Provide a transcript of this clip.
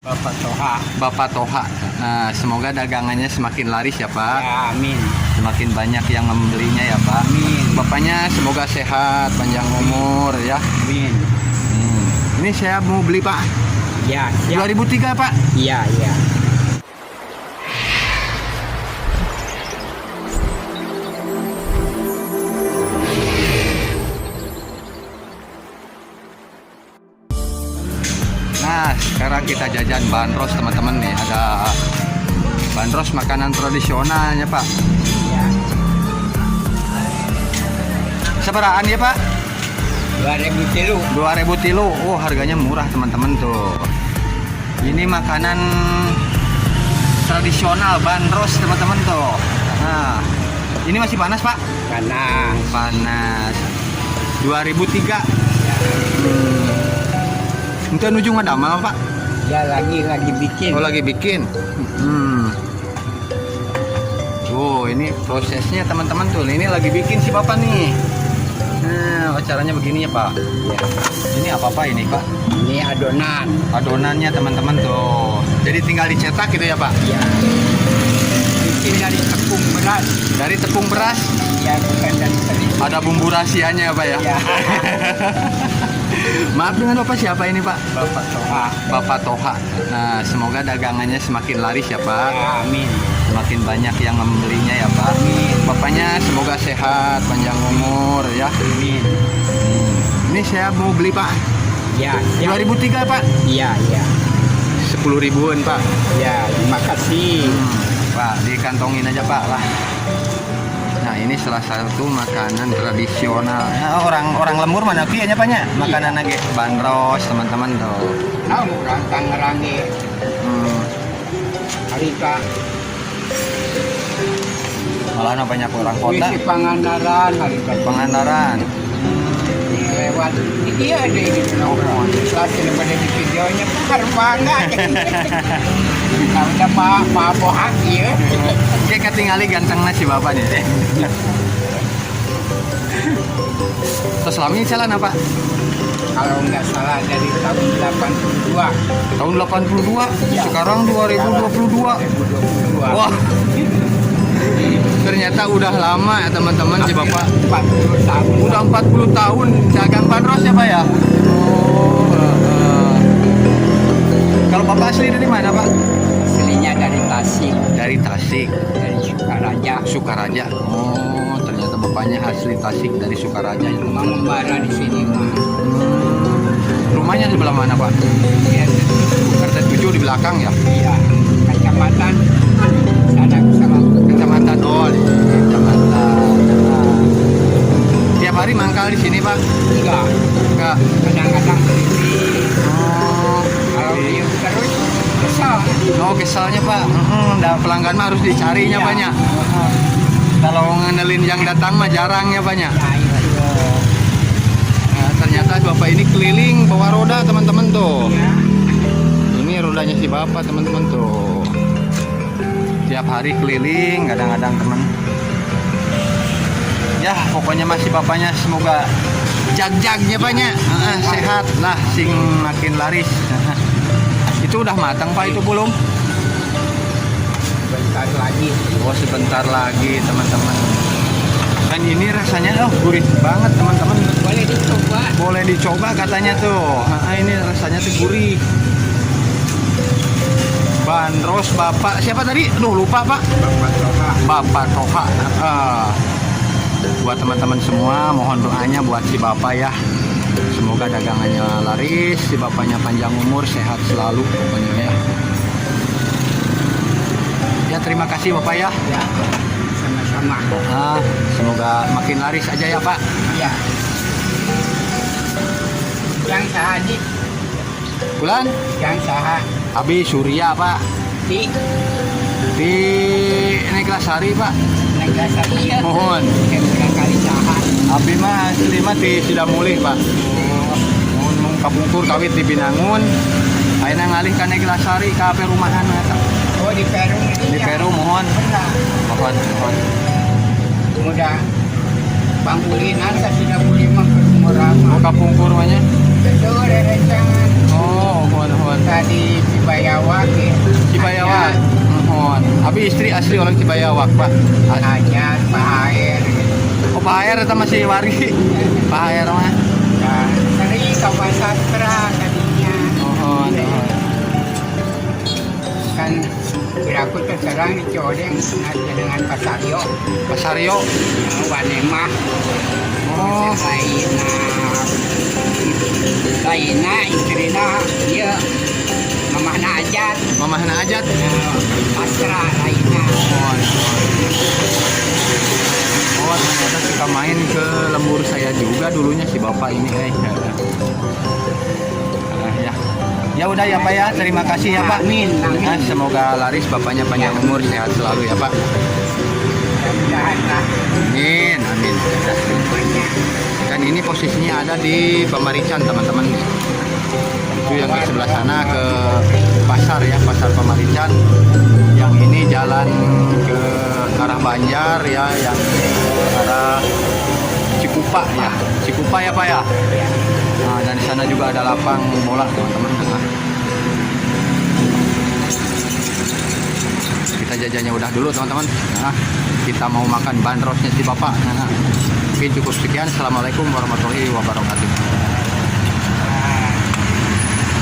Bapak Toha. Bapak Toha. Nah, semoga dagangannya semakin laris ya Pak. Ya, amin. Semakin banyak yang membelinya ya Pak. Amin. Bapaknya semoga sehat, panjang umur ya. Amin. Ini saya mau beli Pak. Ya, ya. 2003 Pak. Iya, iya. Nah, sekarang kita jajan bandros teman-teman nih. Ada bandros makanan tradisionalnya Pak. Ya. Seberaan ya Pak? 2000 tilu. 2000 tilu. Oh, harganya murah teman-teman tuh. Ini makanan tradisional bandros teman-teman tuh. Nah, ini masih panas Pak? Karena Panas. 2003. Itu ujung ada mal Pak? ya lagi bikin. Oh, lagi bikin. Oh, ini prosesnya teman-teman tuh. Ini lagi bikin si Bapak nih. Nah, caranya begini ya Pak. Ya. Ini apa ini Pak? Ini adonan. Adonannya teman-teman tuh. Jadi tinggal dicetak gitu ya Pak? Ya. Bikin dari tepung beras. Dari tepung beras. Ya, bukan dari terigu. Ada bumbu rahasianya ya Pak ya? Ya. Maaf, dengan Bapak siapa ini Pak? Bapak Toha. Bapak Toha. Nah, semoga dagangannya semakin laris ya Pak. Ya, amin. Semakin banyak yang membelinya ya Pak. Amin. Bapaknya semoga sehat, panjang umur ya. Amin. Ini saya mau beli Pak. Ya, ya. 2003 Pak. Iya, iya. 10 ribuan Pak. Ya, terima kasih. Pak, dikantongin aja Pak lah. Nah, ini salah satu makanan tradisional. Nah, orang lembur mana kianya Paknya? Makanan lagi bandros teman-teman tuh. Tahu orang Tangerang Harika. Malah banyak orang kota. Di Pangandaran Harika. Pangandaran. Lewat dia ada ini nongkrong. Saat ini pada di videonya besar banget. Kalau udah Pak Bohaki ya. Kayak ketinggali gantengnya si Bapak nih. Terus selama ini jalan apa? Kalau nggak salah dari tahun 82. Tahun 82, Ya. sekarang 2022. 2022. Wah, ternyata udah lama ya teman-teman si Bapak. 40 tahun. Udah 40 tahun dagang bandros ya Pak ya? Oh, kalau Bapak asli dari mana Pak? Aslinya dari Tasik, Dari Tasik, dari Sukaraja. Sukaraja. Oh, ternyata Bapaknya asli Tasik dari Sukaraja itu. Mau membara di sini mah. Rumahnya sebelah mana Pak? Ya, RT 7 di belakang ya? iya, kecamatan sana sama Kecamatan di Kecamatan. Nah. Tiap hari mangkal di sini Pak? enggak. Enggak. Kadang-kadang beli. Oh, Kalau beli terus kesal. oh kesalnya Pak. Pelanggan mah harus dicarinya Iya. banyak. Kalau ngandelin yang datang mah jarang ya banyak. Ya, itu. Nah, ternyata Bapak ini keliling bawa roda teman-teman tuh. Ya. Ini rodanya si Bapak teman-teman tuh. Tiap hari keliling kadang-kadang teman. Ya pokoknya masih Bapaknya semoga jag-jagnya banyak. Sehat lah sing makin laris. Itu udah matang Pak itu belum? Bentar lagi. Oh sebentar lagi teman-teman. Dan ini rasanya gurih banget teman-teman. Boleh dicoba. Boleh dicoba katanya tuh. Ini rasanya tuh gurih. Bandros Bapak siapa tadi? Aduh lupa Pak. Bapak Toha. Bapak Toha. Buat teman-teman semua mohon doanya buat si Bapak ya. Semoga dagangannya laris, si Bapaknya panjang umur, sehat selalu pokoknya ya. Ya terima kasih Bapak ya. Ya, sama-sama. Semoga makin laris aja ya Pak. Ya. Yang sahaji, Bulan yang sah Abi Surya Pak di di Neglasari Pak. negara saya. Mohon. Yang kali saha. Abi mah asli mah di Sidamulih Pak. Mohon mau kapungkur kawit di Binangun. Ayeuna ngalih ka Neglasari ka perumahan eta. Oh, di Peru ini. Di Peru mohon. Benar. Mohon. Mudah. Pangkulinan saya tidak boleh mah Mau kapungkur mahnya. Betul, ada rencangan. Oh, Nuhun. Tadi Cibayawak ya. Cibayawak. Nuhun. Abi istri asli orang Cibayawak, Pak. Hanya Pak Air. Oh, Pak Air eta masih wargi. Pak Air mah. Dan dari kawan sastra tadinya. Nuhun. Kan aku terserang di Codeng dengan Pasario. Pasario. Wanemah. Oh, Lainnya istrina dia mamahna ajat. mamahna ajat. Astra lainnya. Oh, ternyata suka main ke lembur saya juga dulunya si bapak ini, ya. Ya udah ya Pak ya, terima kasih ya Pak. Amin, amin. Nah, semoga laris bapaknya panjang umur, sehat selalu ya Pak. Mudah-mudahan lah. Amin, amin. Dan ini posisinya ada di Pamarican teman-teman. Itu yang di sebelah sana ke pasar ya, pasar Pamarican. Yang ini jalan ke arah Banjar ya, yang ke arah Cikupa ya. Cikupa ya Pak ya. Nah, dan di sana juga ada lapang bola teman-teman. Nah, kita jajannya udah dulu teman-teman. Nah, kita mau makan bandrosnya si bapak. Nah, mungkin cukup sekian. Assalamualaikum warahmatullahi wabarakatuh.